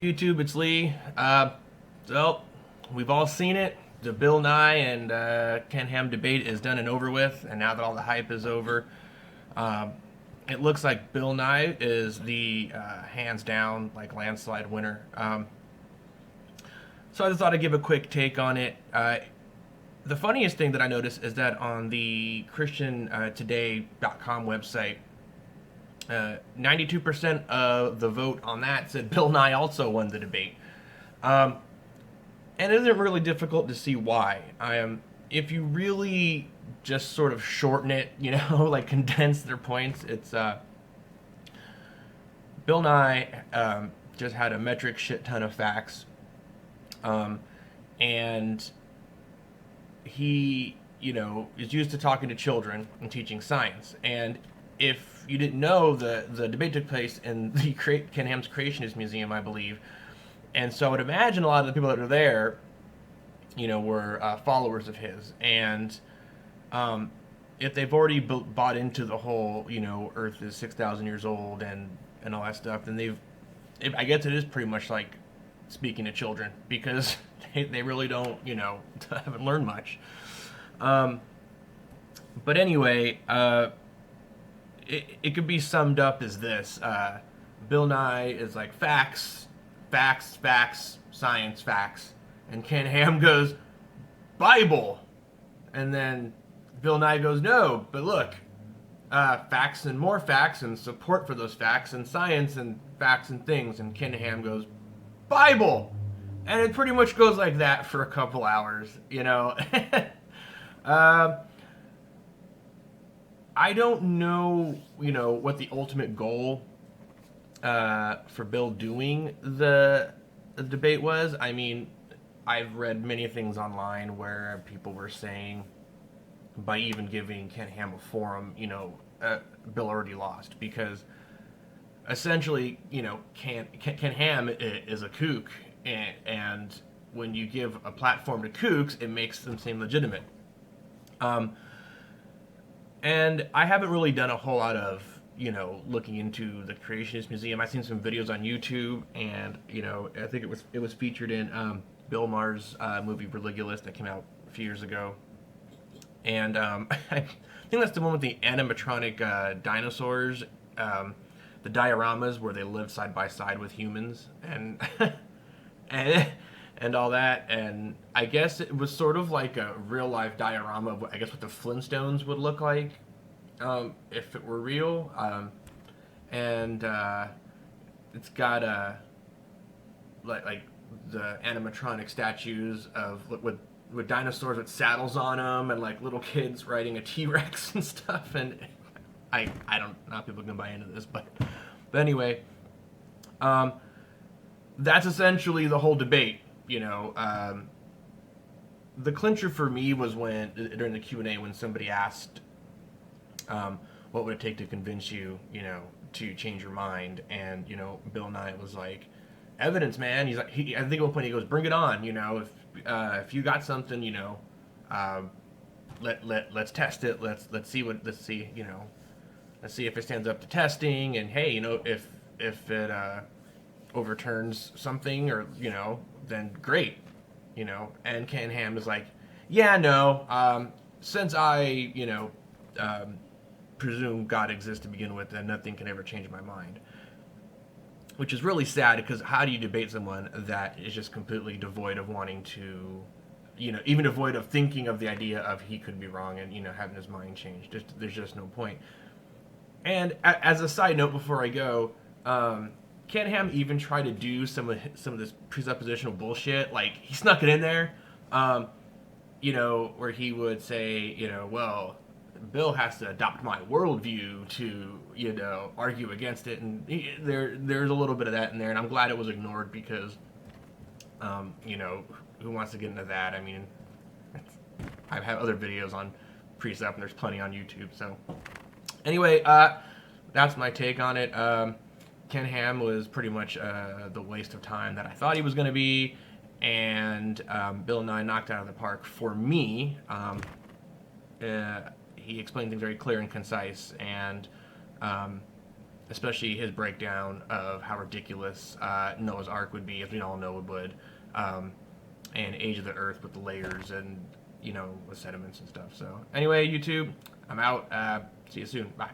YouTube, it's Lee. So we've all seen it. The Bill Nye and Ken Ham debate is done and over with, and now that all the hype is over, um, it looks like Bill Nye is the hands down, like landslide winner. So I just thought I'd give a quick take on it. The funniest thing that I noticed is that on the ChristianToday.com website, 92% of the vote on that said Bill Nye also won the debate. Um, and it isn't really difficult to see why. If you really just sort of shorten it, like condense their points, it's Bill Nye just had a metric shit ton of facts, um, and he, is used to talking to children and teaching science. And if you didn't know, the debate took place in the Ken Ham's Creationist Museum, I believe. And so I would imagine a lot of the people that are there, were followers of his. And if they've already bought into the whole, Earth is 6,000 years old and all that stuff, then I guess it is pretty much like speaking to children because they really don't, haven't learned much. But anyway, it could be summed up as this. Bill Nye is like facts, facts, facts, science, facts. And Ken Ham goes, Bible. And then Bill Nye goes, no, but look, facts and more facts and support for those facts and science and facts and things. And Ken Ham goes, Bible. And it pretty much goes like that for a couple hours, I don't know, what the ultimate goal for Bill doing the debate was. I mean, I've read many things online where people were saying by even giving Ken Ham a forum, Bill already lost because essentially, Ken Ham is a kook, and when you give a platform to kooks, it makes them seem legitimate. And I haven't really done a whole lot of, looking into the Creationist Museum. I've seen some videos on YouTube, and I think it was featured in Bill Maher's movie Religulous that came out a few years ago. And I think that's the one with the animatronic dinosaurs, the dioramas where they live side by side with humans, and and all that. And I guess it was sort of like a real life diorama of, I guess, what the Flintstones would look like if it were real. And it's got like the animatronic statues of with dinosaurs with saddles on them and like little kids riding a T-Rex and stuff. And I don't know how people can buy into this, but anyway, that's essentially the whole debate. The clincher for me was when during the Q&A when somebody asked, what would it take to convince you, to change your mind? And Bill Nye was like, evidence, man. He's like, I think at one point he goes, bring it on. If you got something, let's test it. Let's see let's see if it stands up to testing. And hey, if it overturns something or then great. And Ken Ham is like, yeah, no, since I presume God exists to begin with, then nothing can ever change my mind. Which is really sad because how do you debate someone that is just completely devoid of wanting to, even devoid of thinking of the idea of he could be wrong and having his mind changed. There's just no point. And as a side note, before I go, Ken Ham even tried to do some of this presuppositional bullshit. Like he snuck it in there, where he would say, well, Bill has to adopt my worldview to, argue against it, and there's a little bit of that in there, and I'm glad it was ignored because, who wants to get into that? I mean, I've had other videos on precept, and there's plenty on YouTube. So, anyway, that's my take on it. Ken Ham was pretty much the waste of time that I thought he was going to be, and Bill Nye knocked out of the park for me. He explained things very clear and concise, and especially his breakdown of how ridiculous Noah's Ark would be, as we all know it would, and Age of the Earth with the layers and the sediments and stuff. So anyway, YouTube, I'm out. See you soon. Bye.